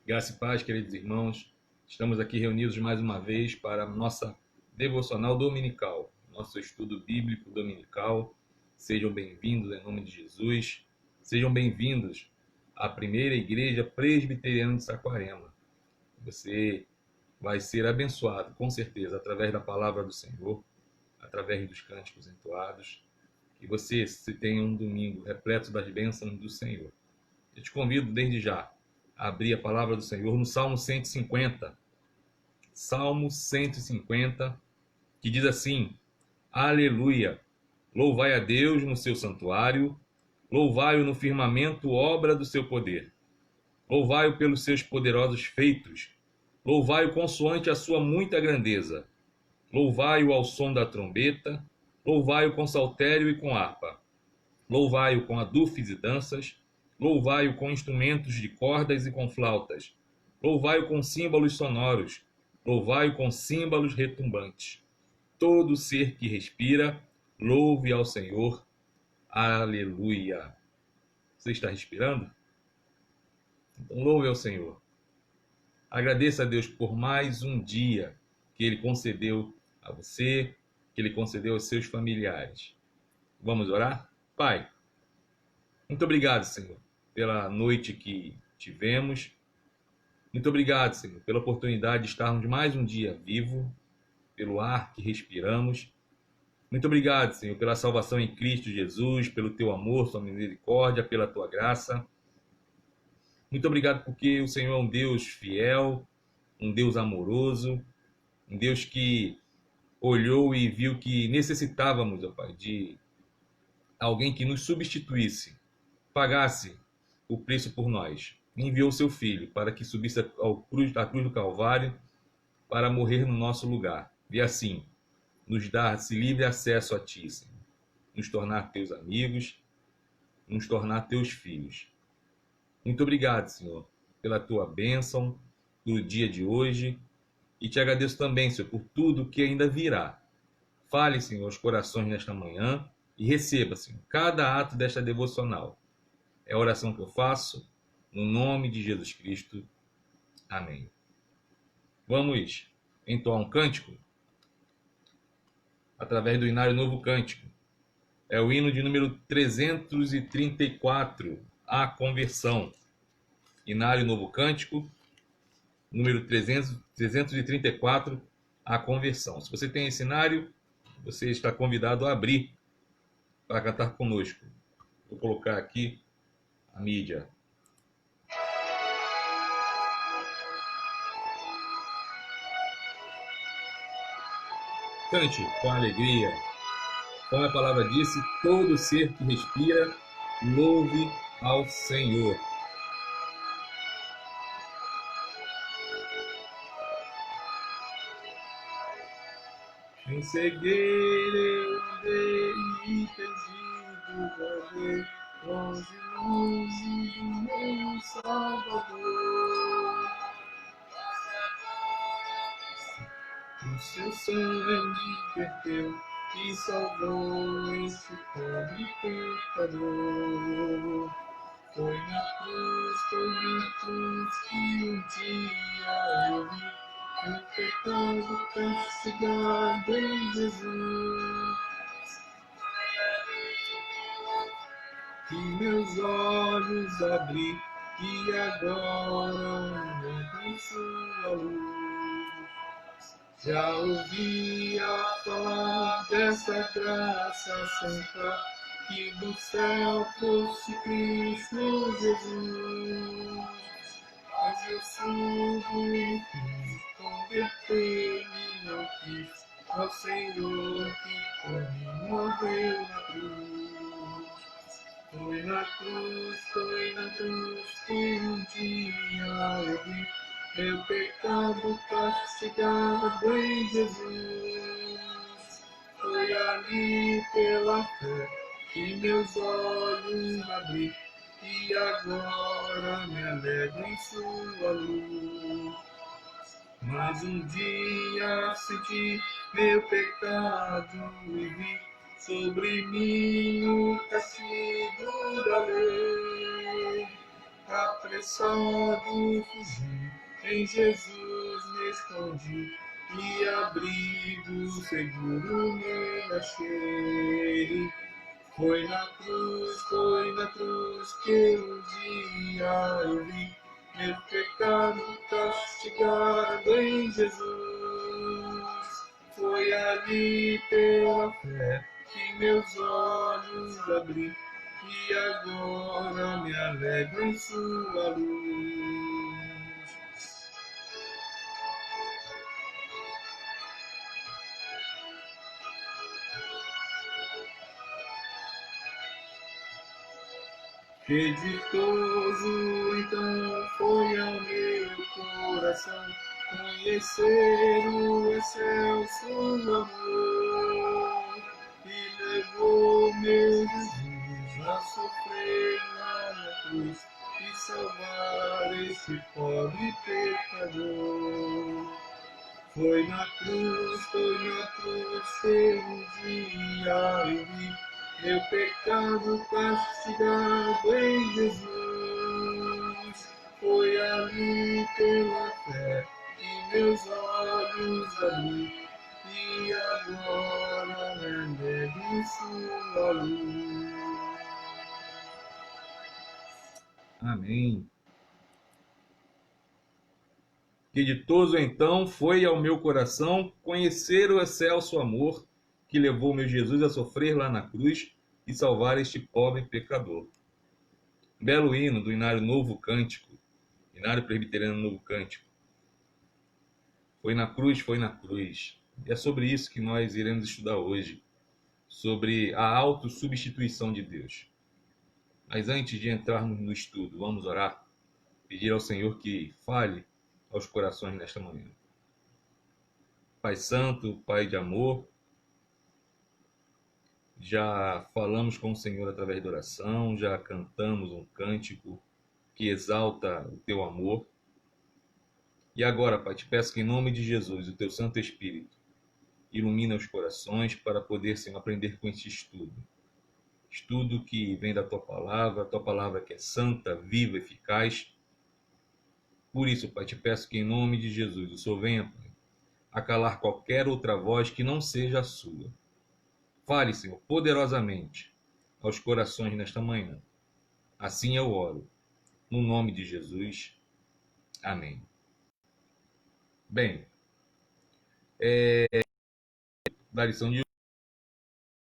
Graça e paz, queridos irmãos. Estamos aqui reunidos mais uma vez para a nossa devocional dominical, nosso estudo bíblico dominical. Sejam bem-vindos em nome de Jesus. Sejam bem-vindos à primeira igreja presbiteriana de Saquarema. Você vai ser abençoado, com certeza, através da palavra do Senhor, através dos cânticos entoados. Que você tenha um domingo repleto das bênçãos do Senhor. Eu te convido desde já a abrir a palavra do Senhor no Salmo 150. Salmo 150, que diz assim: Aleluia! Louvai a Deus no seu santuário, louvai-o no firmamento, obra do seu poder. Louvai-o pelos seus poderosos feitos, louvai-o consoante a sua muita grandeza. Louvai-o ao som da trombeta, louvai-o com saltério e com harpa. Louvai-o com adufes e danças, louvai-o com instrumentos de cordas e com flautas, louvai-o com símbolos sonoros, louvai-o com símbolos retumbantes. Todo ser que respira, louve ao Senhor. Aleluia. Você está respirando? Então louve ao Senhor. Agradeça a Deus por mais um dia que Ele concedeu a você, que Ele concedeu aos seus familiares. Vamos orar? Pai, muito obrigado, Senhor, pela noite que tivemos. Muito obrigado, Senhor, pela oportunidade de estarmos mais um dia vivo, pelo ar que respiramos. Muito obrigado, Senhor, pela salvação em Cristo Jesus, pelo teu amor, sua misericórdia, pela tua graça. Muito obrigado porque o Senhor é um Deus fiel, um Deus amoroso, um Deus que olhou e viu que necessitávamos, ó Pai, de alguém que nos substituísse, pagasse o preço por nós. Enviou seu Filho para que subisse à cruz do Calvário para morrer no nosso lugar. E assim, nos dar-se livre acesso a Ti, Senhor. Nos tornar Teus amigos, nos tornar Teus filhos. Muito obrigado, Senhor, pela Tua bênção, pelo dia de hoje. E Te agradeço também, Senhor, por tudo que ainda virá. Fale, Senhor, aos corações nesta manhã e receba, Senhor, cada ato desta devocional. É a oração que eu faço, no nome de Jesus Cristo. Amém. Vamos entoar um cântico através do Inário Novo Cântico. É o hino de número 334, A Conversão. Inário Novo Cântico, número 334, A Conversão. Se você tem esse inário, você está convidado a abrir para cantar conosco. Vou colocar aqui a mídia. Cante com alegria. Como a palavra disse, todo ser que respira, louve ao Senhor. Em cegueira eu andei e perdido vaguei, longe, longe do meu Salvador. O seu sangue me verteu e salvou esse pobre pecador. Foi na cruz que um dia eu vi o pecado castigado em Jesus. E meus olhos abri e agora vejo sua luz. Já ouvia falar dessa graça santa que do céu trouxe Cristo Jesus. Mas eu subo e quis converter-me, não quis ao Senhor que por mim morreu na cruz. Foi na cruz que um dia eu vi meu pecado castigado em Jesus. Foi ali pela fé que meus olhos abri e agora me alegro em sua luz. Mas um dia senti meu pecado e vi sobre mim o castigo da lei. apressado fugi, em Jesus me escondi, e abrigo seguro me achei. Foi na cruz que um dia eu vi meu pecado castigado em Jesus. Foi ali pela fé que meus olhos abri, e agora me alegro em sua luz. Que ditoso então foi ao meu coração conhecer o excelso amor, e levou meu Jesus a sofrer na cruz e salvar este pobre pecador. Foi na cruz que um dia eu vi meu pecado castigado em Jesus. Foi ali pela fé que meus olhos abri, e agora me alegro em sua luz. Amém. Que ditoso então foi ao meu coração conhecer o excelso amor que levou meu Jesus a sofrer lá na cruz e salvar este pobre pecador. Belo hino do Inário Novo Cântico, Inário Presbiteriano Novo Cântico. Foi na cruz, foi na cruz. E é sobre isso que nós iremos estudar hoje, sobre a autossubstituição de Deus. Mas antes de entrarmos no estudo, vamos orar, pedir ao Senhor que fale aos corações nesta manhã. Pai Santo, Pai de amor, já falamos com o Senhor através da oração, já cantamos um cântico que exalta o teu amor. E agora, Pai, te peço que em nome de Jesus, o teu Santo Espírito, ilumina os corações para poder, Senhor, aprender com este estudo. Estudo que vem da tua palavra que é santa, viva, eficaz. Por isso, Pai, te peço que em nome de Jesus, o Senhor venha, Pai, a calar qualquer outra voz que não seja a sua. Fale, Senhor, poderosamente aos corações nesta manhã. Assim eu oro, no nome de Jesus. Amém. Bem, da lição de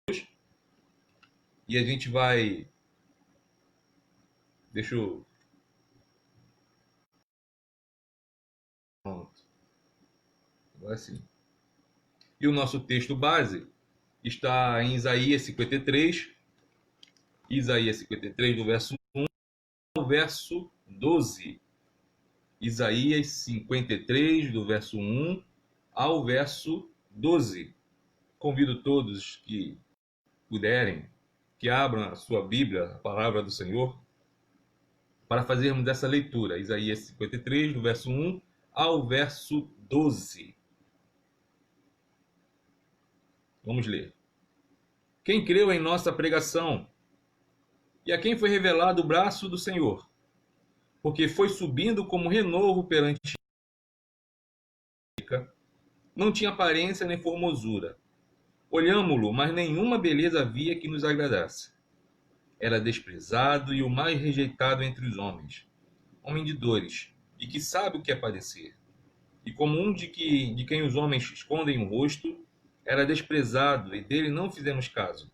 hoje, e a gente vai... Deixa eu... Pronto. Agora sim. E o nosso texto base está em Isaías 53, do verso 1 ao verso 12. Isaías 53, do verso 1 ao verso 12. Convido todos que puderem, que abram a sua Bíblia, a palavra do Senhor, para fazermos essa leitura. Isaías 53, do verso 1 ao verso 12. Vamos ler. Quem creu em nossa pregação? E a quem foi revelado o braço do Senhor? Porque foi subindo como renovo perante ele. Não tinha aparência nem formosura. Olhámo-lo, mas nenhuma beleza havia que nos agradasse. Era desprezado e o mais rejeitado entre os homens, homem de dores, e que sabe o que é padecer. E como um de quem os homens escondem o rosto, era desprezado, e dele não fizemos caso.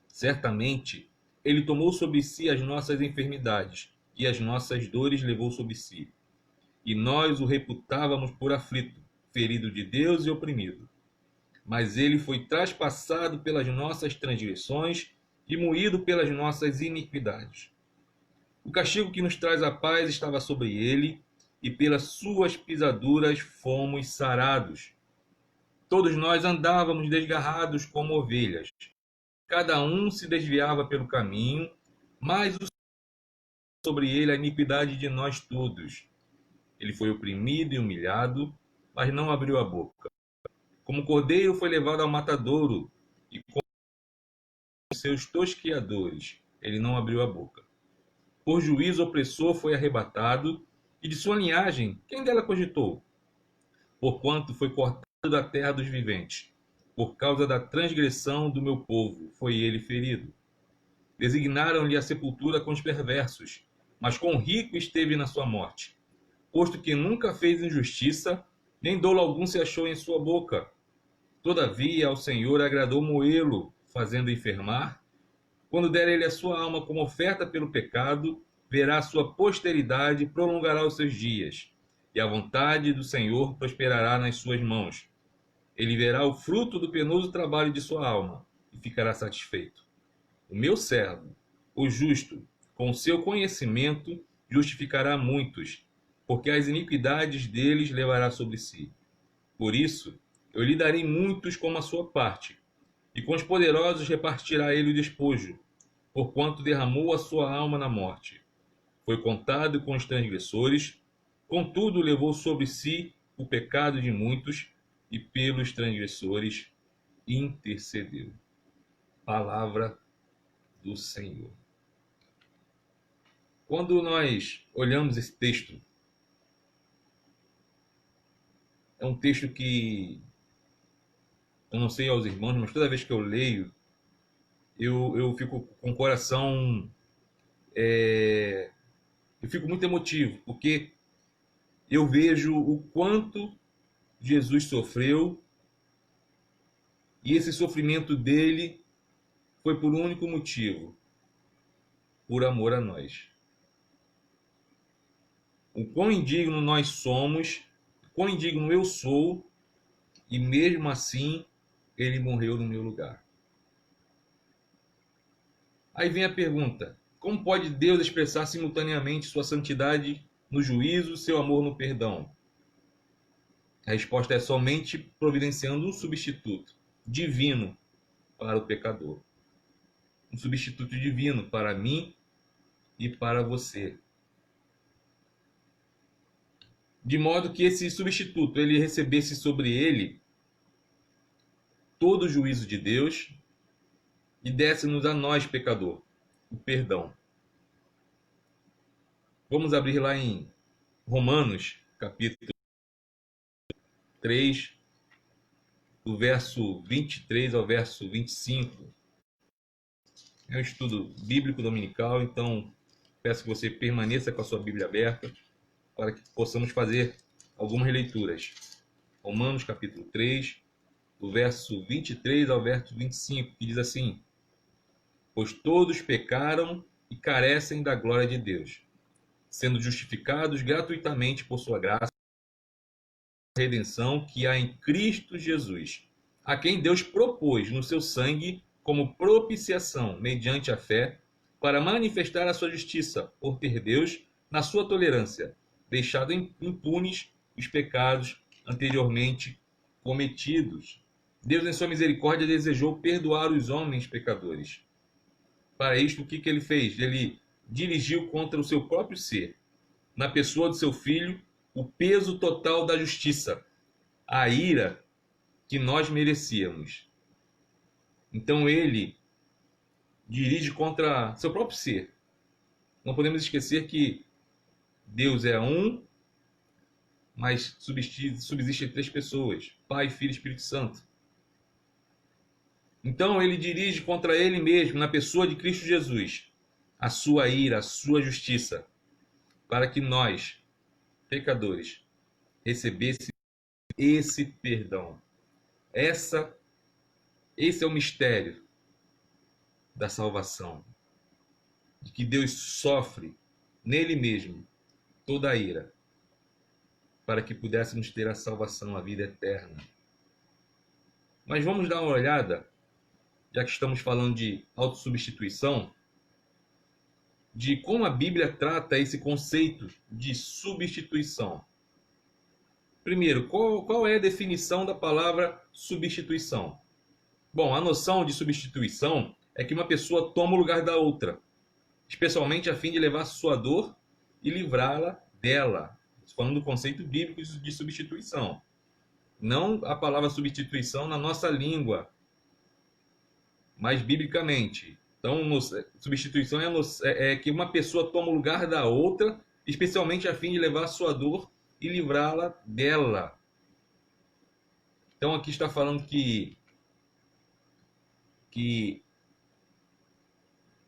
Certamente, ele tomou sobre si as nossas enfermidades, e as nossas dores levou sobre si. E nós o reputávamos por aflito, ferido de Deus e oprimido. Mas ele foi traspassado pelas nossas transgressões e moído pelas nossas iniquidades. O castigo que nos traz a paz estava sobre ele, e pelas suas pisaduras fomos sarados. Todos nós andávamos desgarrados como ovelhas. Cada um se desviava pelo caminho, mas o Senhor sobre ele a iniquidade de nós todos. Ele foi oprimido e humilhado, mas não abriu a boca. Como cordeiro foi levado ao matadouro, e com seus tosquiadores ele não abriu a boca. Por juízo opressor foi arrebatado, e de sua linhagem, quem dela cogitou? Porquanto foi cortado da terra dos viventes. Por causa da transgressão do meu povo, foi ele ferido. Designaram-lhe a sepultura com os perversos, mas com o rico esteve na sua morte, posto que nunca fez injustiça, nem dolo algum se achou em sua boca. Todavia ao Senhor agradou moê-lo, fazendo enfermar. Quando der ele a sua alma como oferta pelo pecado, verá a sua posteridade e prolongará os seus dias. E a vontade do Senhor prosperará nas suas mãos. Ele verá o fruto do penoso trabalho de sua alma e ficará satisfeito. O meu servo, o justo, com o seu conhecimento, justificará muitos, porque as iniquidades deles levará sobre si. Por isso, eu lhe darei muitos como a sua parte, e com os poderosos repartirá ele o despojo, porquanto derramou a sua alma na morte. Foi contado com os transgressores, contudo levou sobre si o pecado de muitos, e pelos transgressores intercedeu. Palavra do Senhor. Quando nós olhamos esse texto, é um texto que eu não sei aos irmãos, mas toda vez que eu leio, eu fico com o coração, eu fico muito emotivo, porque eu vejo o quanto Jesus sofreu, e esse sofrimento dele foi por um único motivo: por amor a nós. O quão indigno nós somos, o quão indigno eu sou, e mesmo assim ele morreu no meu lugar. Aí vem a pergunta: como pode Deus expressar simultaneamente sua santidade no juízo, seu amor no perdão? A resposta é somente providenciando um substituto divino para o pecador. Um substituto divino para mim e para você. De modo que esse substituto ele recebesse sobre ele todo o juízo de Deus e desse-nos a nós, pecador, o perdão. Vamos abrir lá em Romanos, capítulo 3, do verso 23 ao verso 25. É um estudo bíblico dominical, então peço que você permaneça com a sua Bíblia aberta para que possamos fazer algumas releituras. Romanos capítulo 3, do verso 23 ao verso 25, que diz assim: pois todos pecaram e carecem da glória de Deus, sendo justificados gratuitamente por sua graça, a redenção que há em Cristo Jesus, a quem Deus propôs no seu sangue como propiciação mediante a fé, para manifestar a sua justiça, por ter Deus, na sua tolerância, deixado impunes os pecados anteriormente cometidos. Deus, em sua misericórdia, desejou perdoar os homens pecadores. Para isto, o que ele fez? Ele dirigiu contra o seu próprio ser, na pessoa do seu Filho, o peso total da justiça, a ira que nós merecíamos. Então ele dirige contra seu próprio ser. Não podemos esquecer que Deus é um, mas subsistem três pessoas: Pai, Filho e Espírito Santo. Então ele dirige contra ele mesmo, na pessoa de Cristo Jesus, a sua ira, a sua justiça, para que nós, pecadores, recebêssemos esse perdão. Esse é o mistério da salvação, de que Deus sofre nele mesmo toda a ira, para que pudéssemos ter a salvação, a vida eterna. Mas vamos dar uma olhada, já que estamos falando de autossubstituição, de como a Bíblia trata esse conceito de substituição. Primeiro, qual é a definição da palavra substituição? Bom, a noção de substituição é que uma pessoa toma o lugar da outra, especialmente a fim de levar sua dor e livrá-la dela. Estou falando do conceito bíblico de substituição. Não a palavra substituição na nossa língua, mas biblicamente. Então, substituição é que uma pessoa toma o lugar da outra, especialmente a fim de levar a sua dor e livrá-la dela. Então, aqui está falando que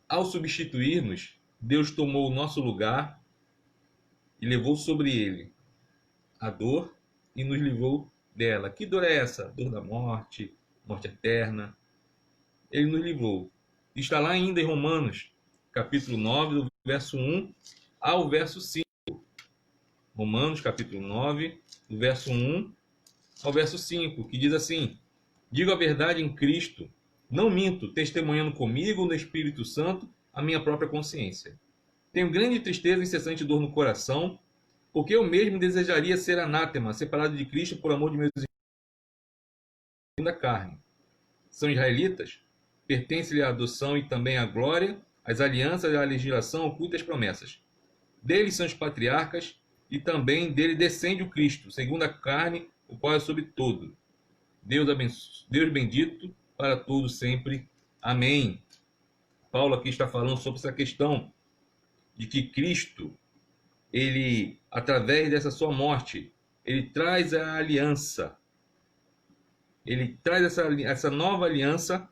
ao substituir-nos, Deus tomou o nosso lugar e levou sobre ele a dor e nos livrou dela. Que dor é essa? Dor da morte, morte eterna. Ele nos livrou. Está lá ainda em Romanos, capítulo 9, do verso 1 ao verso 5. Romanos, capítulo 9, do verso 1 ao verso 5, que diz assim: digo a verdade em Cristo, não minto, testemunhando comigo no Espírito Santo a minha própria consciência. Tenho grande tristeza e incessante dor no coração, porque eu mesmo desejaria ser anátema, separado de Cristo por amor de meus irmãos da carne. São israelitas, pertence-lhe a adoção e também a glória, as alianças, a legislação oculta as promessas. Deles são os patriarcas, e também dele descende o Cristo, segundo a carne, o qual é sobre todo. Deus bendito para todos sempre. Amém. Paulo aqui está falando sobre essa questão de que Cristo, ele, através dessa sua morte, ele traz a aliança. Ele traz essa nova aliança,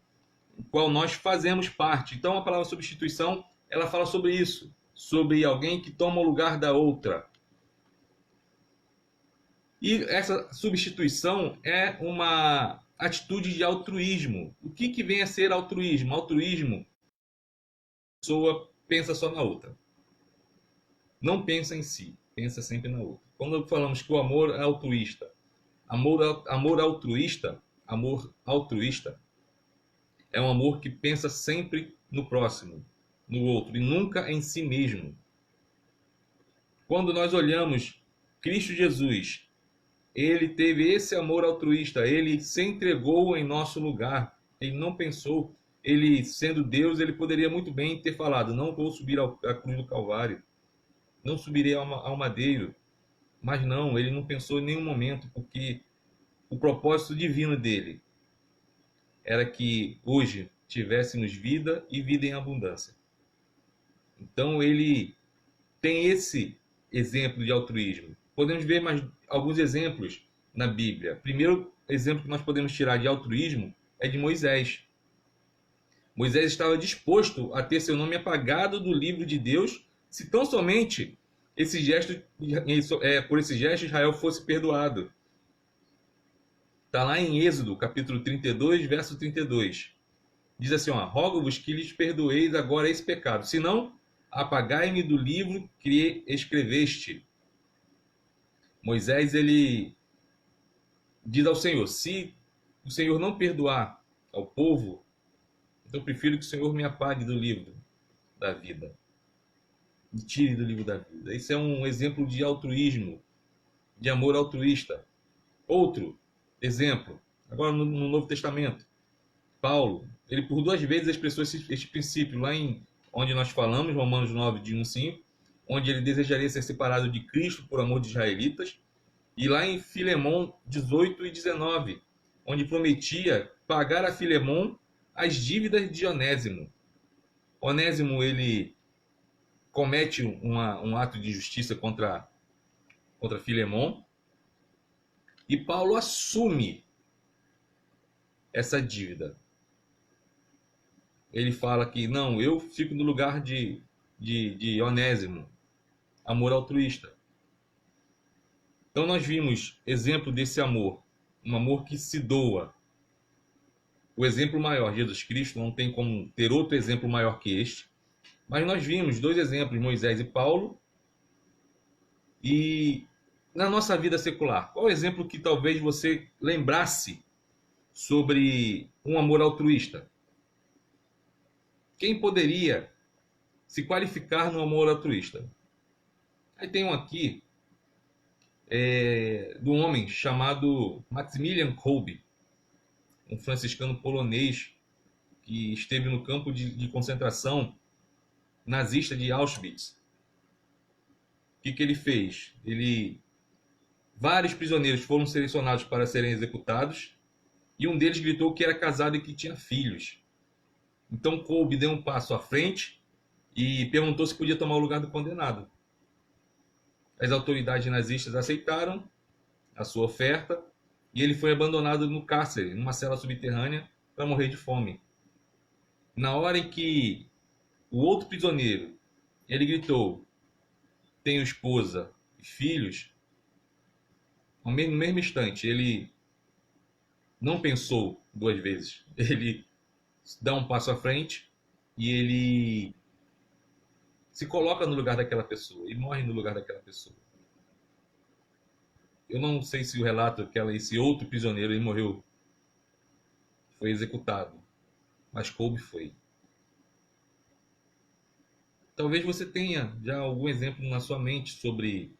qual nós fazemos parte. Então, a palavra substituição, ela fala sobre isso, sobre alguém que toma o lugar da outra. E essa substituição é uma atitude de altruísmo. O que vem a ser altruísmo? Altruísmo, a pessoa pensa só na outra. Não pensa em si, pensa sempre na outra. Quando falamos que o amor é altruísta, amor altruísta é um amor que pensa sempre no próximo, no outro, e nunca em si mesmo. Quando nós olhamos Cristo Jesus, ele teve esse amor altruísta, ele se entregou em nosso lugar, ele não pensou, ele sendo Deus, ele poderia muito bem ter falado, não vou subir à cruz do Calvário, não subirei ao madeiro, mas não, ele não pensou em nenhum momento, porque o propósito divino dele era que hoje tivéssemos vida e vida em abundância. Então ele tem esse exemplo de altruísmo. Podemos ver mais alguns exemplos na Bíblia. Primeiro exemplo que nós podemos tirar de altruísmo é de Moisés. Moisés estava disposto a ter seu nome apagado do livro de Deus, se tão somente por esse gesto Israel fosse perdoado. Está lá em Êxodo, capítulo 32, verso 32. Diz assim, rogo-vos que lhes perdoeis agora esse pecado, senão apagai-me do livro que escreveste. Moisés, ele diz ao Senhor, se o Senhor não perdoar ao povo, então eu prefiro que o Senhor me apague do livro da vida. Me tire do livro da vida. Esse é um exemplo de altruísmo, de amor altruísta. Outro exemplo, agora no Novo Testamento, Paulo, ele por 2 vezes expressou este princípio lá em onde nós falamos, Romanos 9, de 1 a 5, onde ele desejaria ser separado de Cristo por amor de israelitas, e lá em Filemão 18 e 19, onde prometia pagar a Filemão as dívidas de Onésimo. Onésimo, ele comete um ato de justiça contra Filemão, e Paulo assume essa dívida. Ele fala que, não, eu fico no lugar de Onésimo, amor altruísta. Então nós vimos exemplo desse amor, um amor que se doa. O exemplo maior, Jesus Cristo, não tem como ter outro exemplo maior que este. Mas nós vimos 2 exemplos, Moisés e Paulo. E na nossa vida secular, qual o exemplo que talvez você lembrasse sobre um amor altruísta? Quem poderia se qualificar no amor altruísta? Aí tem um aqui, do homem chamado Maximilian Kolbe, um franciscano polonês que esteve no campo de concentração nazista de Auschwitz. O que ele fez? Vários prisioneiros foram selecionados para serem executados, e um deles gritou que era casado e que tinha filhos. Então Kolbe deu um passo à frente e perguntou se podia tomar o lugar do condenado. As autoridades nazistas aceitaram a sua oferta e ele foi abandonado no cárcere, numa cela subterrânea, para morrer de fome. Na hora em que o outro prisioneiro, ele gritou: tenho esposa e filhos, no mesmo instante, ele não pensou duas vezes. Ele dá um passo à frente e ele se coloca no lugar daquela pessoa e morre no lugar daquela pessoa. Eu não sei se o relato que esse outro prisioneiro ele morreu, foi executado, mas Kolbe foi. Talvez você tenha já algum exemplo na sua mente sobre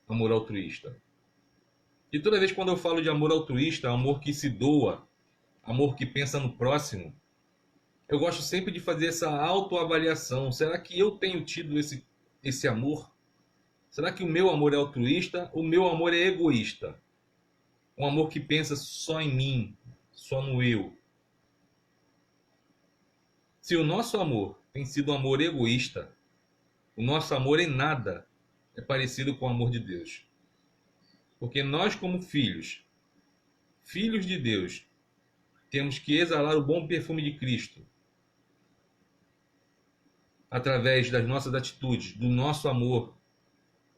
amor altruísta. E toda vez quando eu falo de amor altruísta, amor que se doa, amor que pensa no próximo, eu gosto sempre de fazer essa autoavaliação. Será que eu tenho tido esse amor? Será que o meu amor é altruísta? O meu amor é egoísta? Um amor que pensa só em mim, só no eu. Se o nosso amor tem sido um amor egoísta, o nosso amor em nada é parecido com o amor de Deus. Porque nós, como filhos de Deus, temos que exalar o bom perfume de Cristo através das nossas atitudes, do nosso amor,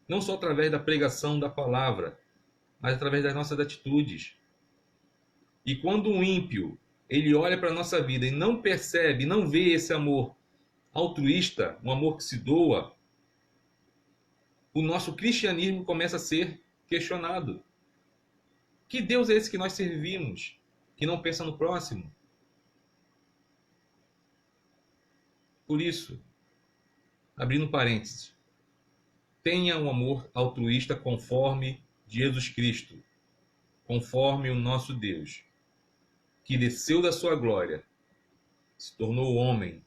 não só através da pregação da palavra, mas através das nossas atitudes. E quando um ímpio, ele olha para a nossa vida e não percebe, não vê esse amor altruísta, um amor que se doa, o nosso cristianismo começa a ser questionado. Que Deus é esse que nós servimos, que não pensa no próximo? Por isso, abrindo parênteses, tenha um amor altruísta conforme Jesus Cristo, conforme o nosso Deus, que desceu da sua glória, se tornou homem,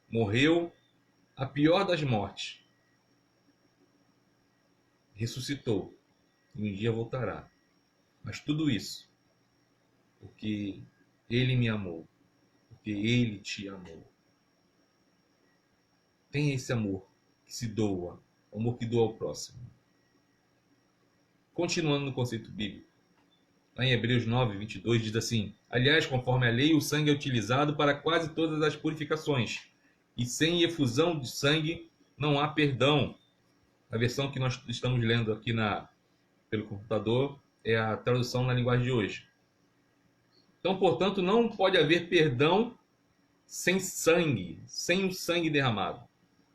morreu a pior das mortes, ressuscitou e um dia voltará. Mas tudo isso porque ele me amou, porque ele te amou. Tenha esse amor que se doa, amor que doa ao próximo. Continuando no conceito bíblico, lá em Hebreus 9, 22 diz assim: aliás, conforme a lei, o sangue é utilizado para quase todas as purificações, e sem efusão de sangue não há perdão. A versão que nós estamos lendo aqui pelo computador é a tradução na linguagem de hoje. Então, portanto, não pode haver perdão sem sangue, sem o sangue derramado.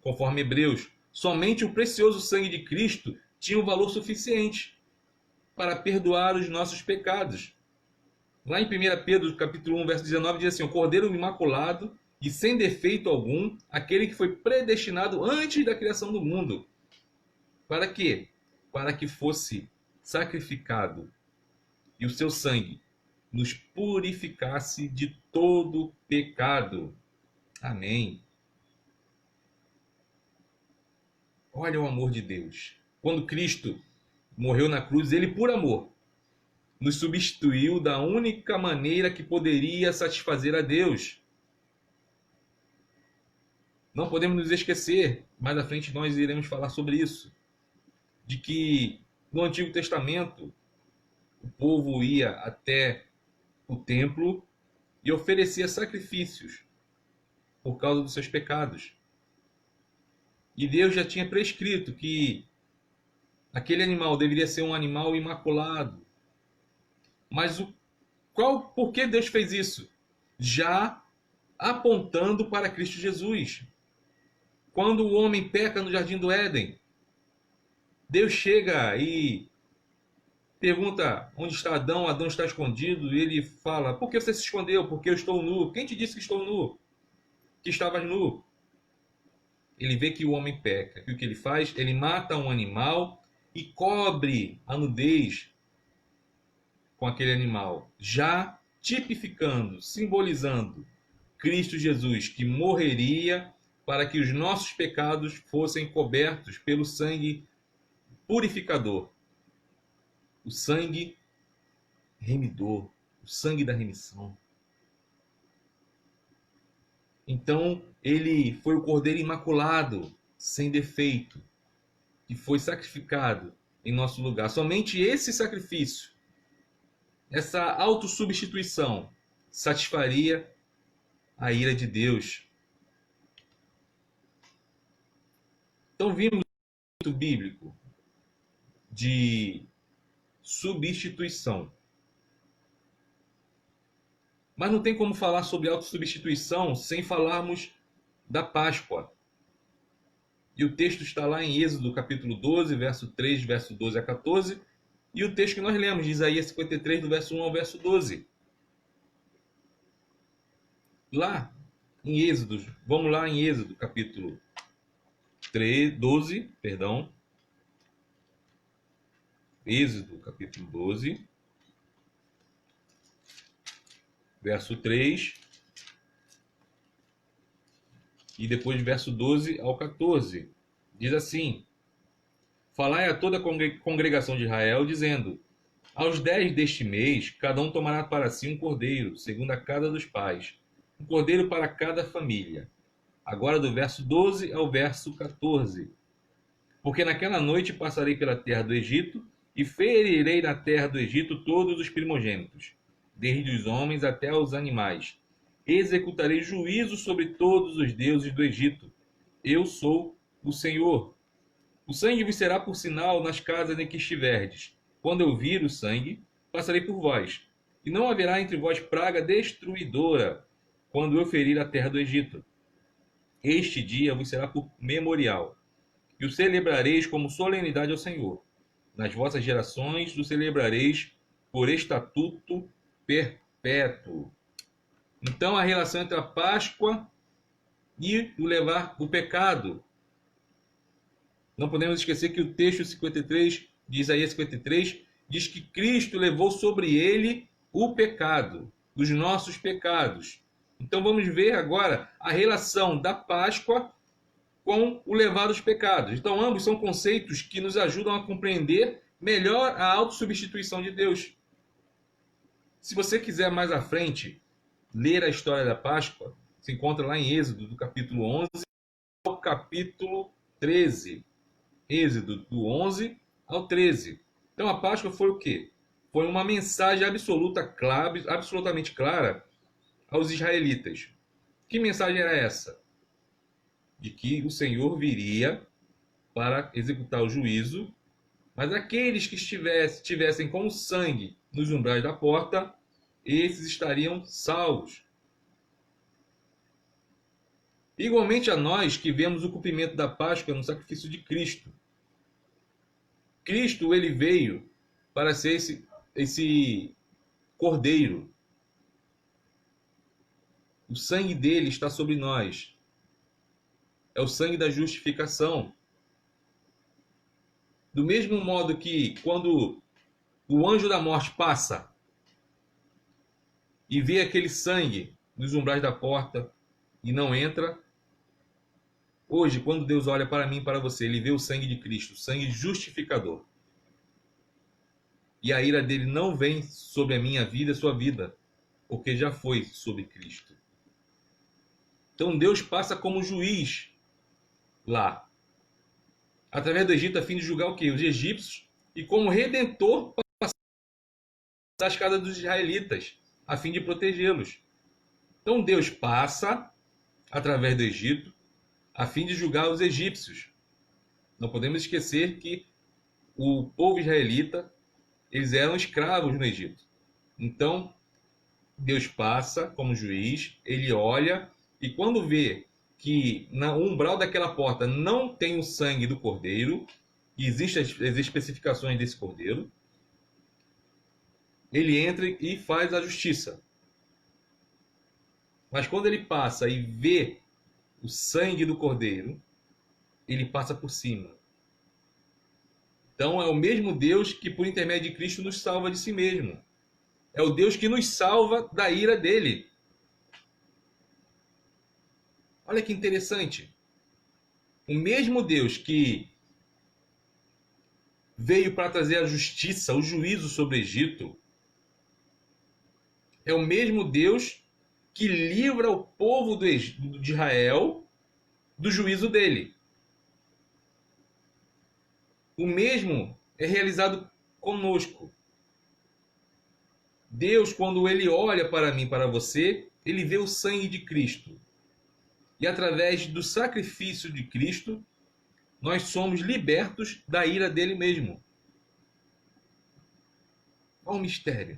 Conforme Hebreus, somente o precioso sangue de Cristo tinha o valor suficiente para perdoar os nossos pecados. Lá em 1 Pedro, capítulo 1, verso 19, diz assim: o Cordeiro imaculado e sem defeito algum, aquele que foi predestinado antes da criação do mundo. Para quê? Para que fosse sacrificado e o seu sangue nos purificasse de todo pecado. Amém. Olha o amor de Deus. Quando Cristo morreu na cruz, ele, por amor, nos substituiu da única maneira que poderia satisfazer a Deus. Não podemos nos esquecer, mais à frente nós iremos falar sobre isso, de que no Antigo Testamento o povo ia até o templo e oferecia sacrifícios por causa dos seus pecados. E Deus já tinha prescrito que aquele animal deveria ser um animal imaculado. Mas por que Deus fez isso? Já apontando para Cristo Jesus. Quando o homem peca no jardim do Éden, Deus chega e pergunta onde está Adão. Adão está escondido e ele fala: por que você se escondeu? Porque eu estou nu. Quem te disse que estou nu? Que estavas nu? Ele vê que o homem peca. E o que ele faz? Ele mata um animal e cobre a nudez com aquele animal, já tipificando, simbolizando Cristo Jesus, que morreria para que os nossos pecados fossem cobertos pelo sangue purificador, o sangue remidor, o sangue da remissão. Então, ele foi o Cordeiro Imaculado, sem defeito, que foi sacrificado em nosso lugar. Somente esse sacrifício, essa autossubstituição, satisfaria a ira de Deus. Então, vimos o conceito bíblico de substituição. Mas não tem como falar sobre autossubstituição sem falarmos da Páscoa. E o texto está lá em Êxodo, capítulo 12, verso 3, verso 12 a 14. E o texto que nós lemos, de Isaías 53, do verso 1 ao verso 12. Lá em Êxodo, vamos lá em Êxodo, capítulo 12, perdão. Êxodo, capítulo 12, verso 3, e depois verso 12 ao 14. Diz assim: falai a toda a congregação de Israel, dizendo: aos 10 deste mês, cada um tomará para si um cordeiro, segundo a casa dos pais, um cordeiro para cada família. Agora do verso 12 ao verso 14. Porque naquela noite passarei pela terra do Egito, e ferirei na terra do Egito todos os primogênitos, desde os homens até os animais. Executarei juízo sobre todos os deuses do Egito. Eu sou o Senhor. O sangue vos será por sinal nas casas em que estiverdes. Quando eu vir o sangue, passarei por vós. E não haverá entre vós praga destruidora, quando eu ferir a terra do Egito. Este dia vos será por memorial, e o celebrareis como solenidade ao Senhor. Nas vossas gerações o celebrareis por estatuto perpétuo. Então, a relação entre a Páscoa e o levar o pecado. Não podemos esquecer que o texto 53, de Isaías 53, diz que Cristo levou sobre ele o pecado, os nossos pecados. Então, vamos ver agora a relação da Páscoa com o levar os pecados. Então, ambos são conceitos que nos ajudam a compreender melhor a autossubstituição de Deus. Se você quiser mais à frente ler a história da Páscoa, se encontra lá em Êxodo, do capítulo 11 ao capítulo 13. Êxodo, do 11 ao 13. Então, a Páscoa foi o quê? Foi uma mensagem absolutamente clara aos israelitas. Que mensagem era essa? De que o Senhor viria para executar o juízo, mas aqueles que estivessem com o sangue nos umbrais da porta, esses estariam salvos. Igualmente a nós que vemos o cumprimento da Páscoa no sacrifício de Cristo. Cristo, ele veio para ser esse cordeiro. O sangue dele está sobre nós. É o sangue da justificação. Do mesmo modo que quando o anjo da morte passa e vê aquele sangue nos umbrais da porta e não entra, hoje, quando Deus olha para mim e para você, ele vê o sangue de Cristo, o sangue justificador. E a ira dele não vem sobre a minha vida e a sua vida, porque já foi sobre Cristo. Então Deus passa como juiz lá, através do Egito, a fim de julgar o quê? Os egípcios, e como redentor das casas dos israelitas, a fim de protegê-los. Então Deus passa através do Egito, a fim de julgar os egípcios. Não podemos esquecer que o povo israelita, eles eram escravos no Egito. Então, Deus passa como juiz, ele olha, e quando vê que no umbral daquela porta não tem o sangue do cordeiro, e existem as especificações desse cordeiro, ele entra e faz a justiça. Mas quando ele passa e vê o sangue do cordeiro, ele passa por cima. Então é o mesmo Deus que por intermédio de Cristo nos salva de si mesmo. É o Deus que nos salva da ira dele. Olha que interessante. O mesmo Deus que veio para trazer a justiça, o juízo sobre o Egito, é o mesmo Deus que livra o povo de Israel do juízo dele. O mesmo é realizado conosco. Deus, quando ele olha para mim, para você, ele vê o sangue de Cristo. E através do sacrifício de Cristo, nós somos libertos da ira dele mesmo. Olha o mistério.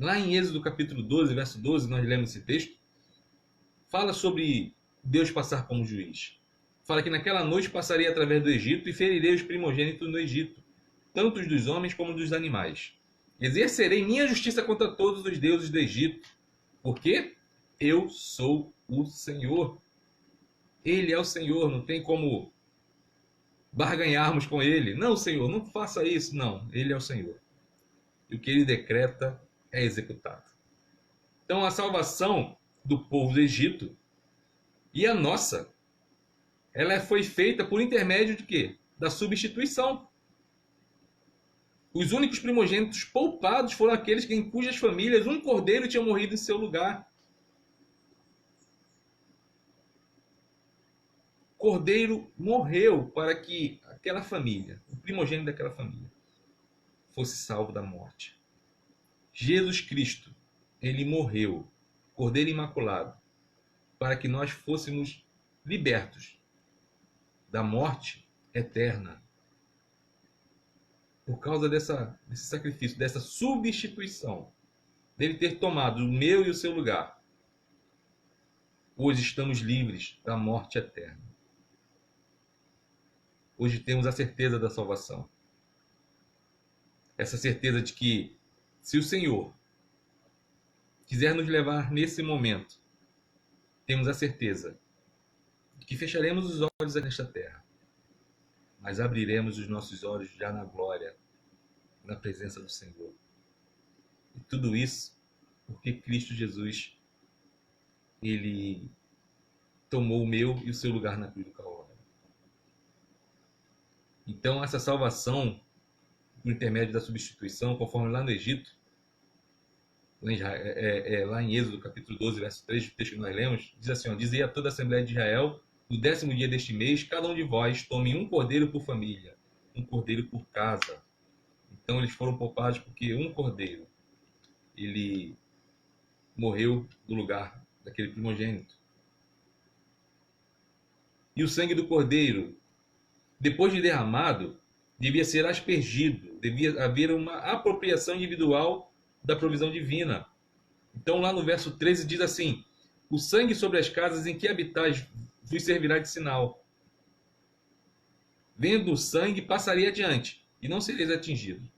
Lá em Êxodo capítulo 12, verso 12, nós lemos esse texto, fala sobre Deus passar como juiz. Fala que naquela noite passaria através do Egito e ferirei os primogênitos no Egito, tanto os dos homens como dos animais. Exercerei minha justiça contra todos os deuses do Egito, porque eu sou o Senhor. Ele é o Senhor, não tem como barganharmos com ele. Não, Senhor, não faça isso. Não, ele é o Senhor. E o que ele decreta é executado. Então a salvação do povo do Egito e a nossa, ela foi feita por intermédio de quê? Da substituição. Os únicos primogênitos poupados foram aqueles em cujas famílias um cordeiro tinha morrido em seu lugar. Cordeiro morreu para que aquela família, o primogênito daquela família, fosse salvo da morte. Jesus Cristo, ele morreu, Cordeiro Imaculado, para que nós fôssemos libertos da morte eterna. Por causa desse sacrifício, dessa substituição, dele ter tomado o meu e o seu lugar, hoje estamos livres da morte eterna. Hoje temos a certeza da salvação. Essa certeza de que, se o Senhor quiser nos levar nesse momento, temos a certeza de que fecharemos os olhos nesta terra, mas abriremos os nossos olhos já na glória, na presença do Senhor. E tudo isso porque Cristo Jesus, ele tomou o meu e o seu lugar na cruz do Calvário. Então essa salvação, por intermédio da substituição, conforme lá no Egito, lá em Êxodo capítulo 12, verso 3, o texto que nós lemos, diz assim, dizei a toda a Assembleia de Israel, no 10º dia deste mês, cada um de vós tome um cordeiro por família, um cordeiro por casa. Então eles foram poupados porque um cordeiro, ele morreu no lugar daquele primogênito. E o sangue do cordeiro, depois de derramado, devia ser aspergido, devia haver uma apropriação individual da provisão divina. Então lá no verso 13 diz assim, o sangue sobre as casas em que habitais vos servirá de sinal. Vendo o sangue, passarei adiante, e não sereis atingido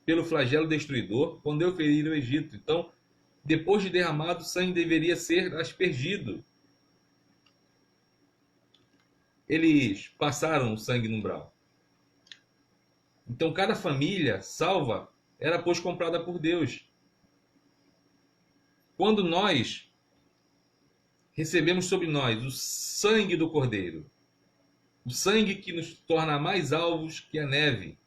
pelo flagelo destruidor, quando eu ferir o Egito. Então, depois de derramado, o sangue deveria ser aspergido. Eles passaram o sangue no umbral. Então, cada família salva era, pois, comprada por Deus. Quando nós recebemos sobre nós o sangue do Cordeiro, o sangue que nos torna mais alvos que a neve,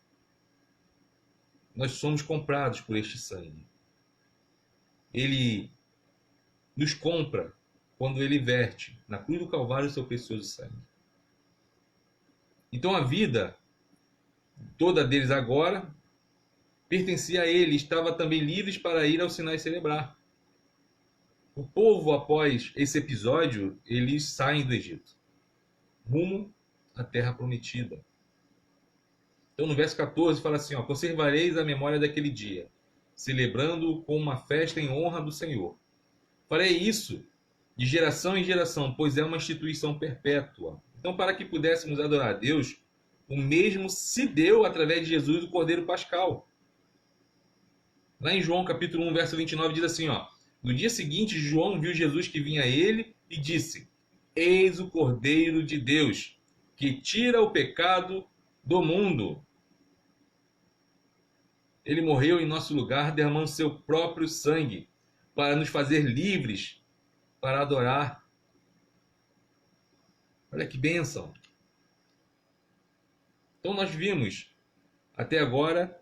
nós somos comprados por este sangue. Ele nos compra quando ele verte na cruz do Calvário o seu precioso sangue. Então a vida toda deles agora pertencia a ele, estava também livres para ir ao Sinai celebrar. O povo, após esse episódio, eles saem do Egito, rumo à terra prometida. Então no verso 14 fala assim, conservareis a memória daquele dia, celebrando-o com uma festa em honra do Senhor. Farei isso de geração em geração, pois é uma instituição perpétua. Então, para que pudéssemos adorar a Deus, o mesmo se deu através de Jesus, o Cordeiro Pascal. Lá em João capítulo 1, verso 29, diz assim, no dia seguinte, João viu Jesus que vinha a ele e disse, eis o Cordeiro de Deus, que tira o pecado do mundo. Ele morreu em nosso lugar, derramando seu próprio sangue, para nos fazer livres, para adorar. Olha que bênção! Então nós vimos, até agora,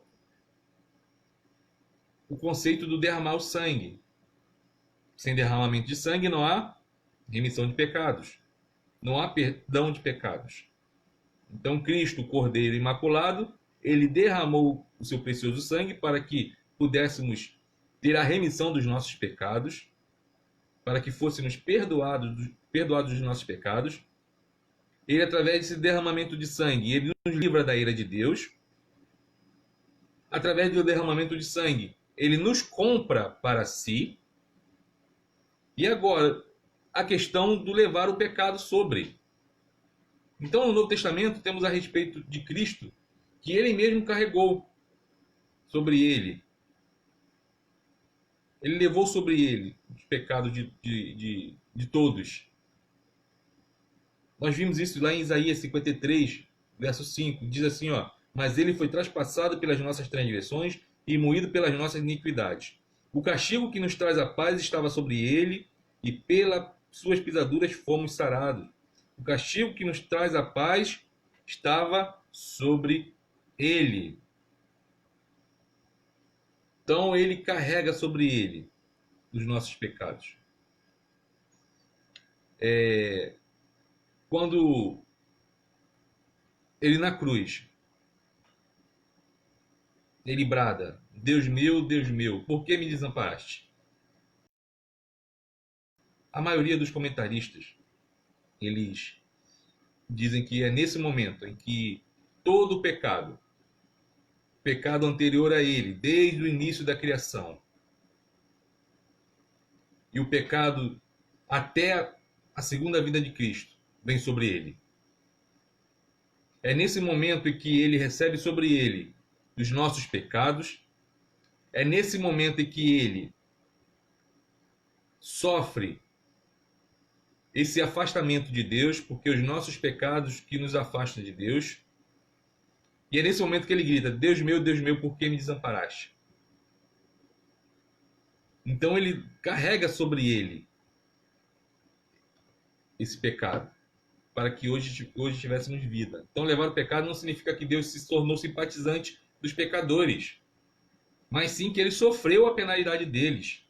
o conceito do derramar o sangue. Sem derramamento de sangue não há remissão de pecados, não há perdão de pecados. Então Cristo, o Cordeiro Imaculado, ele derramou o seu precioso sangue para que pudéssemos ter a remissão dos nossos pecados, para que fôssemos perdoados dos nossos pecados. Ele, através desse derramamento de sangue, ele nos livra da ira de Deus. Através do derramamento de sangue, ele nos compra para si. E agora, a questão do levar o pecado sobre. Então, no Novo Testamento, temos a respeito de Cristo, que ele mesmo carregou sobre ele. Ele levou sobre ele os pecados de todos. Nós vimos isso lá em Isaías 53, verso 5. Diz assim, ó: mas ele foi traspassado pelas nossas transgressões e moído pelas nossas iniquidades. O castigo que nos traz a paz estava sobre ele, e pelas suas pisaduras fomos sarados. O castigo que nos traz a paz estava sobre ele. Então ele carrega sobre ele os nossos pecados. Quando ele na cruz, ele brada: Deus meu, por que me desamparaste? A maioria dos comentaristas, eles dizem que é nesse momento em que todo o pecado anterior a ele, desde o início da criação, e o pecado até a segunda vinda de Cristo, vem sobre ele. É nesse momento em que ele recebe sobre ele os nossos pecados. É nesse momento em que ele sofre esse afastamento de Deus, porque os nossos pecados que nos afastam de Deus. E é nesse momento que ele grita: Deus meu, por que me desamparaste? Então ele carrega sobre ele esse pecado, para que hoje tivéssemos vida. Então levar o pecado não significa que Deus se tornou simpatizante dos pecadores, mas sim que ele sofreu a penalidade deles.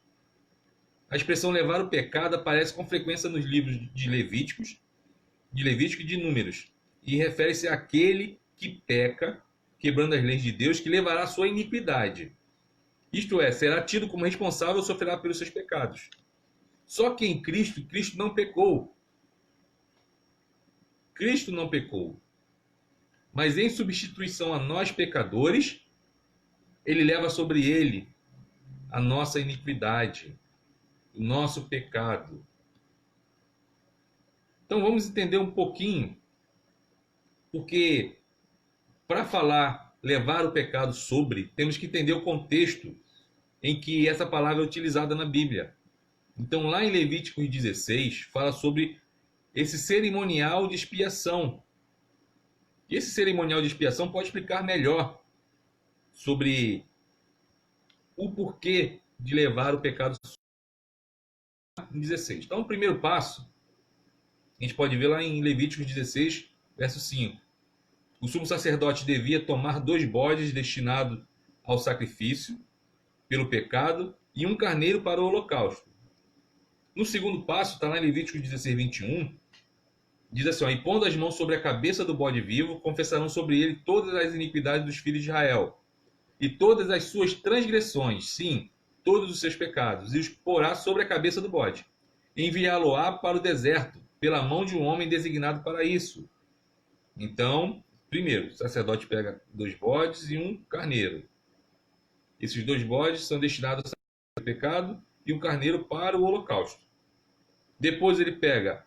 A expressão levar o pecado aparece com frequência nos livros de Levítico e de Números, e refere-se àquele que peca, quebrando as leis de Deus, que levará a sua iniquidade. Isto é, será tido como responsável e sofrerá pelos seus pecados. Só que em Cristo não pecou. Cristo não pecou. Mas em substituição a nós pecadores, ele leva sobre ele a nossa iniquidade, o nosso pecado. Então vamos entender um pouquinho, porque para falar levar o pecado sobre, temos que entender o contexto em que essa palavra é utilizada na Bíblia. Então lá em Levíticos 16 fala sobre esse cerimonial de expiação. E esse cerimonial de expiação pode explicar melhor sobre o porquê de levar o pecado em 16. Então, o primeiro passo, a gente pode ver lá em Levíticos 16, verso 5. O sumo sacerdote devia tomar 2 bodes destinados ao sacrifício pelo pecado e um carneiro para o holocausto. No segundo passo, está lá em Levíticos 16, 21, diz assim, ó: e pondo as mãos sobre a cabeça do bode vivo, confessarão sobre ele todas as iniquidades dos filhos de Israel, e todas as suas transgressões, sim, todos os seus pecados, e os porá sobre a cabeça do bode. Enviá-lo-á para o deserto, pela mão de um homem designado para isso. Então, primeiro, o sacerdote pega 2 bodes e um carneiro. Esses 2 bodes são destinados ao pecado e um carneiro para o holocausto. Depois ele pega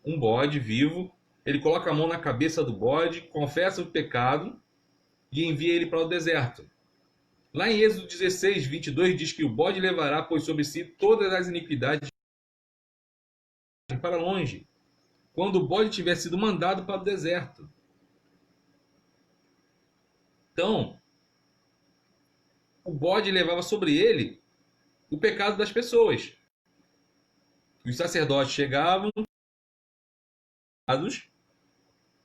um bode vivo, ele coloca a mão na cabeça do bode, confessa o pecado e envia ele para o deserto. Lá em Êxodo 16, 22, diz que o bode levará, pois, sobre si todas as iniquidades para longe, quando o bode tiver sido mandado para o deserto. Então, o bode levava sobre ele o pecado das pessoas. Os sacerdotes chegavam,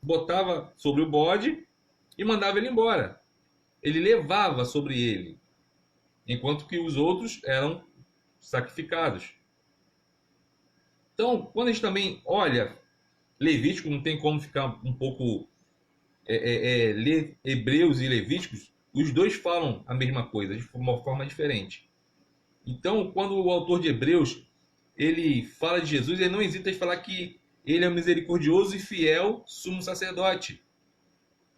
botava sobre o bode e mandava ele embora. Ele levava sobre ele, enquanto que os outros eram sacrificados. Então, quando a gente também olha Levítico, não tem como ficar um pouco ler Hebreus e Levíticos, os dois falam a mesma coisa, de uma forma diferente. Então, quando o autor de Hebreus ele fala de Jesus, ele não hesita de falar que ele é um misericordioso e fiel sumo sacerdote.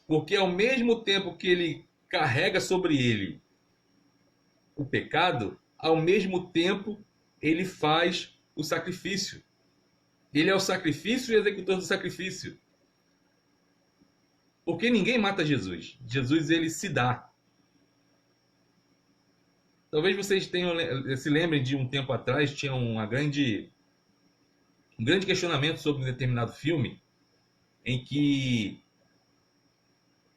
Porque ao mesmo tempo que ele carrega sobre ele o pecado, ao mesmo tempo ele faz o sacrifício. Ele é o sacrifício e executor do sacrifício. Porque ninguém mata Jesus. Jesus ele se dá. Talvez vocês se lembrem de um tempo atrás, tinha um grande questionamento sobre um determinado filme, em que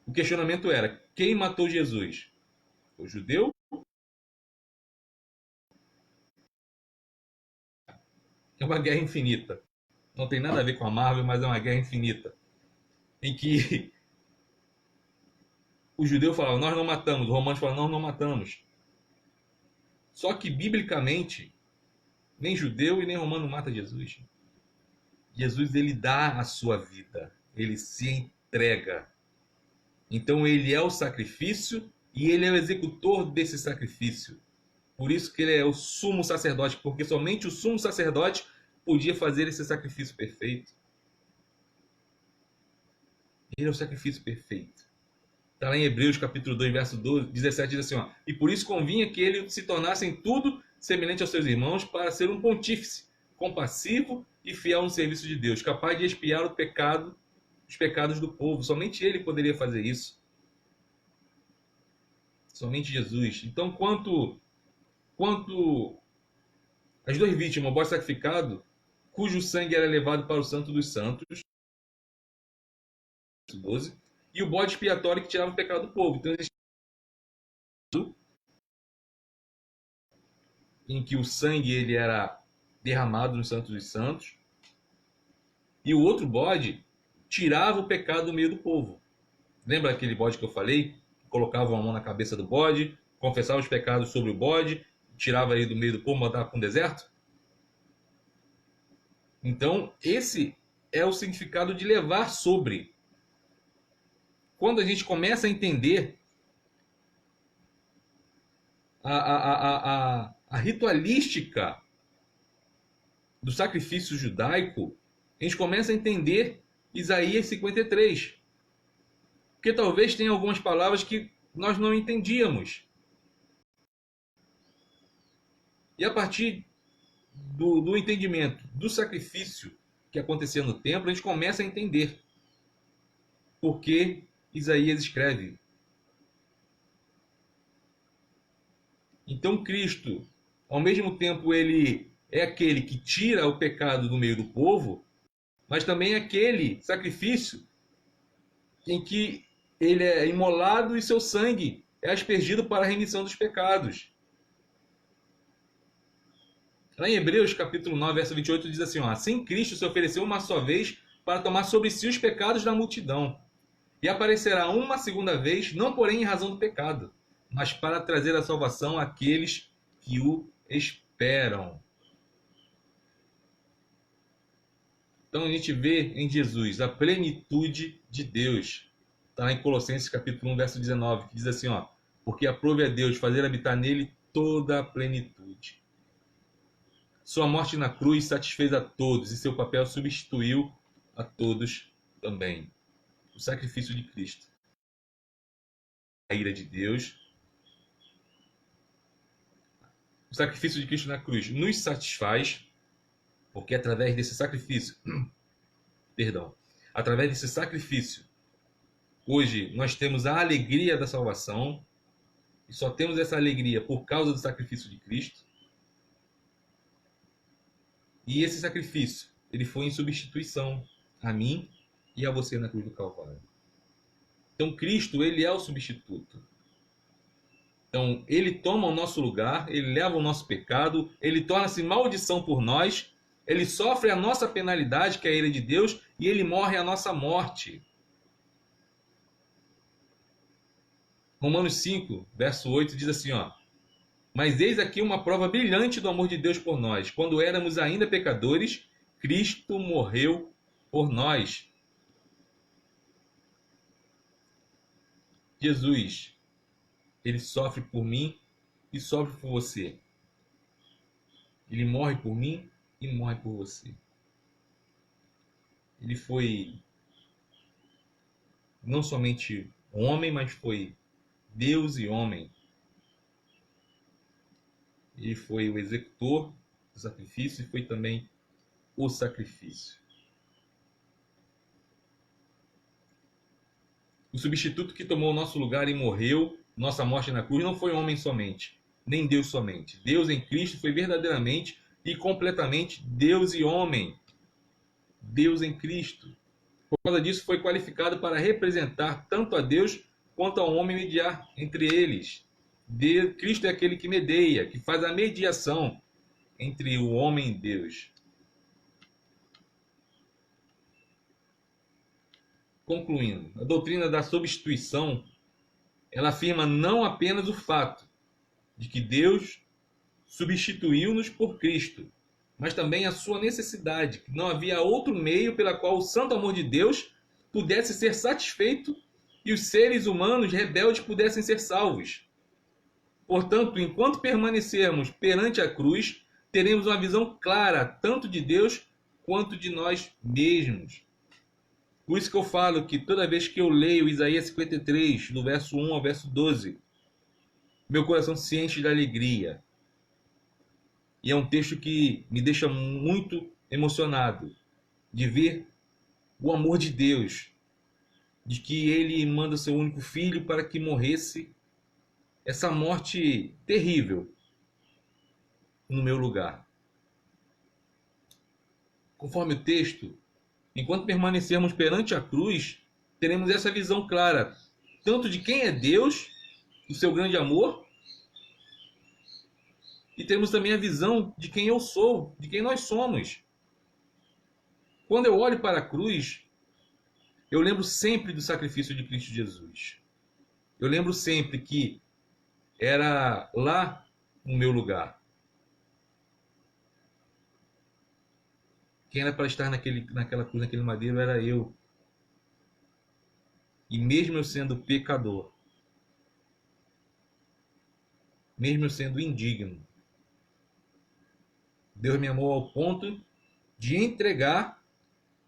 o questionamento era: quem matou Jesus? O judeu? É uma guerra infinita. Não tem nada a ver com a Marvel, mas é uma guerra infinita. Em que o judeu falava: nós não matamos. O romano falava: nós não matamos. Só que, biblicamente, nem judeu e nem romano mata Jesus. Jesus, ele dá a sua vida. Ele se entrega. Então, ele é o sacrifício e ele é o executor desse sacrifício. Por isso que ele é o sumo sacerdote, porque somente o sumo sacerdote podia fazer esse sacrifício perfeito. Ele é o sacrifício perfeito. Está lá em Hebreus capítulo 2, verso 12, 17, diz assim, e por isso convinha que ele se tornasse em tudo semelhante aos seus irmãos, para ser um pontífice, compassivo e fiel no serviço de Deus, capaz de expiar os pecados do povo. Somente ele poderia fazer isso. Somente Jesus. Então, quanto as duas vítimas, o bode sacrificado, cujo sangue era levado para o Santo dos Santos, 12, e o bode expiatório que tirava o pecado do povo. Então, existe em que o sangue ele era derramado no Santo dos Santos, e o outro bode tirava o pecado do meio do povo. Lembra aquele bode que eu falei? Colocava uma mão na cabeça do bode, confessava os pecados sobre o bode, tirava ele do meio do povo, mandava para um deserto? Então, esse é o significado de levar sobre. Quando a gente começa a entender a ritualística do sacrifício judaico, a gente começa a entender Isaías 53. Porque talvez tenha algumas palavras que nós não entendíamos. E a partir do entendimento do sacrifício que acontecia no templo, a gente começa a entender por que Isaías escreve. Então Cristo, ao mesmo tempo, ele é aquele que tira o pecado do meio do povo, mas também é aquele sacrifício em que ele é imolado e seu sangue é aspergido para a remissão dos pecados. Lá em Hebreus capítulo 9, verso 28, diz assim, assim Cristo se ofereceu uma só vez para tomar sobre si os pecados da multidão, e aparecerá uma segunda vez, não porém em razão do pecado, mas para trazer a salvação àqueles que o esperam. Então a gente vê em Jesus a plenitude de Deus. Está lá em Colossenses capítulo 1, verso 19, que diz assim, porque aprove a Deus fazer habitar nele toda a plenitude. Sua morte na cruz satisfez a todos e seu papel substituiu a todos também. O sacrifício de Cristo. A ira de Deus. O sacrifício de Cristo na cruz nos satisfaz, porque através desse sacrifício, através desse sacrifício, hoje nós temos a alegria da salvação, e só temos essa alegria por causa do sacrifício de Cristo. E esse sacrifício, ele foi em substituição a mim e a você na cruz do Calvário. Então Cristo, ele é o substituto. Então ele toma o nosso lugar, ele leva o nosso pecado, ele torna-se maldição por nós, ele sofre a nossa penalidade, que é a ira de Deus, e ele morre a nossa morte. Romanos 5, verso 8 diz assim, mas eis aqui uma prova brilhante do amor de Deus por nós. Quando éramos ainda pecadores, Cristo morreu por nós. Jesus, ele sofre por mim e sofre por você. Ele morre por mim e morre por você. Ele foi não somente homem, mas foi Deus e homem. Ele foi o executor do sacrifício e foi também o sacrifício. O substituto que tomou o nosso lugar e morreu, nossa morte na cruz, não foi homem somente, nem Deus somente. Deus em Cristo foi verdadeiramente e completamente Deus e homem. Deus em Cristo. Por causa disso, foi qualificado para representar tanto a Deus quanto ao homem, mediar entre eles. Cristo é aquele que medeia, que faz a mediação entre o homem e Deus. Concluindo, a doutrina da substituição, ela afirma não apenas o fato de que Deus substituiu-nos por Cristo, mas também a sua necessidade, que não havia outro meio pela qual o santo amor de Deus pudesse ser satisfeito e os seres humanos rebeldes pudessem ser salvos. Portanto, enquanto permanecermos perante a cruz, teremos uma visão clara tanto de Deus quanto de nós mesmos. Por isso que eu falo que toda vez que eu leio Isaías 53, do verso 1 ao verso 12, meu coração se enche de alegria. E é um texto que me deixa muito emocionado de ver o amor de Deus, de que Ele manda seu único filho para que morresse essa morte terrível no meu lugar. Conforme o texto, enquanto permanecermos perante a cruz, teremos essa visão clara, tanto de quem é Deus, do seu grande amor, e temos também a visão de quem eu sou, de quem nós somos. Quando eu olho para a cruz, eu lembro sempre do sacrifício de Cristo Jesus. Eu lembro sempre que era lá no meu lugar. Quem era para estar naquela cruz, naquele madeiro, era eu. E mesmo eu sendo pecador, mesmo eu sendo indigno, Deus me amou ao ponto de entregar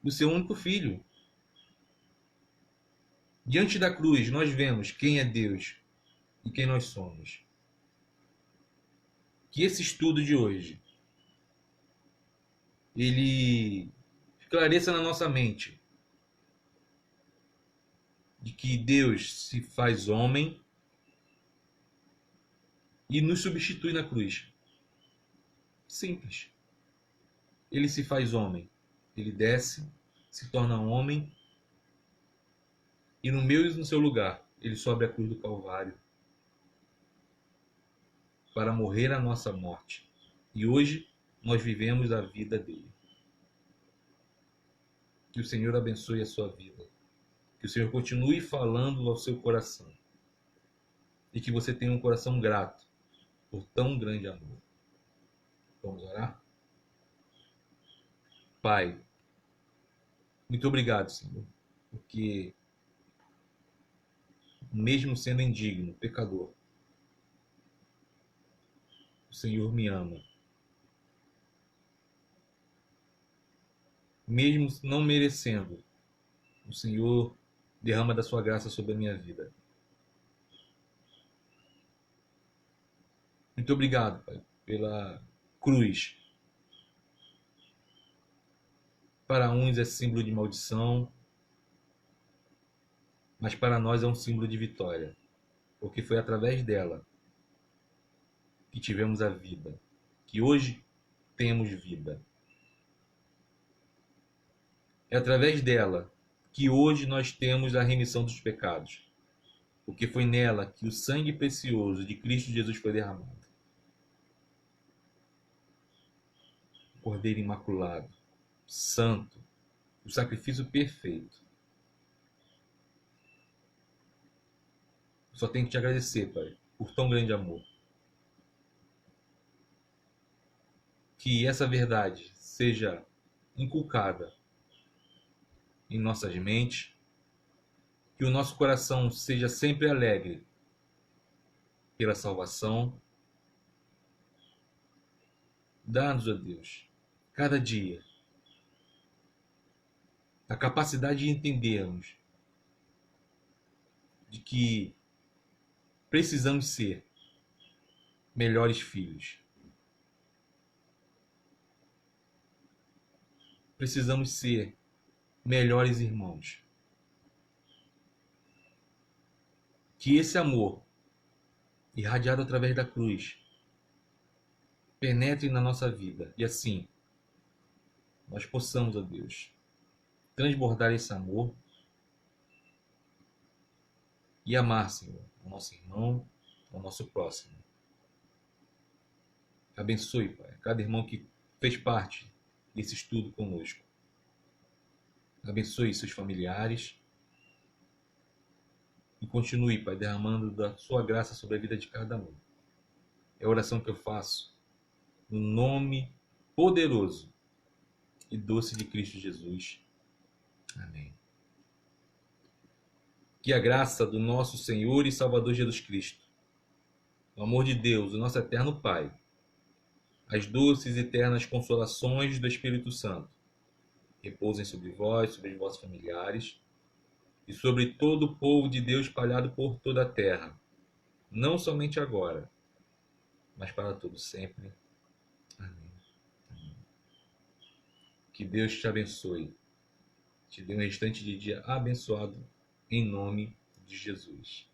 o seu único filho. Diante da cruz, nós vemos quem é Deus e quem nós somos. Que esse estudo de hoje, ele esclareça na nossa mente de que Deus se faz homem e nos substitui na cruz. Simples. Ele se faz homem. Ele desce, se torna homem e no meu e no seu lugar, ele sobe a cruz do Calvário para morrer a nossa morte. E hoje nós vivemos a vida dele. Que o Senhor abençoe a sua vida. Que o Senhor continue falando ao seu coração. E que você tenha um coração grato por tão grande amor. Vamos orar? Pai, muito obrigado, Senhor, porque mesmo sendo indigno, pecador, o Senhor me ama. Mesmo não merecendo, o Senhor derrama da sua graça sobre a minha vida. Muito obrigado, Pai, pela cruz. Para uns é símbolo de maldição, mas para nós é um símbolo de vitória, porque foi através dela que tivemos a vida, que hoje temos vida. É através dela que hoje nós temos a remissão dos pecados, porque foi nela que o sangue precioso de Cristo Jesus foi derramado. O Cordeiro Imaculado, Santo, o sacrifício perfeito. Eu só tenho que te agradecer, Pai, por tão grande amor. Que essa verdade seja inculcada em nossas mentes, que o nosso coração seja sempre alegre pela salvação. Dá-nos, ó Deus, cada dia, a capacidade de entendermos de que precisamos ser melhores filhos. Precisamos ser melhores irmãos. Que esse amor, irradiado através da cruz, penetre na nossa vida e assim nós possamos, ó Deus, transbordar esse amor e amar, Senhor, o nosso irmão, o nosso próximo. Abençoe, Pai, cada irmão que fez parte desse estudo conosco. Abençoe seus familiares e continue, Pai, derramando da sua graça sobre a vida de cada um. É a oração que eu faço no nome poderoso e doce de Cristo Jesus. Amém. Que a graça do nosso Senhor e Salvador Jesus Cristo, o amor de Deus, o nosso eterno Pai, as doces e eternas consolações do Espírito Santo repousem sobre vós, sobre os vossos familiares e sobre todo o povo de Deus espalhado por toda a terra, não somente agora, mas para todo sempre. Amém. Que Deus te abençoe, te dê um restante de dia abençoado, em nome de Jesus.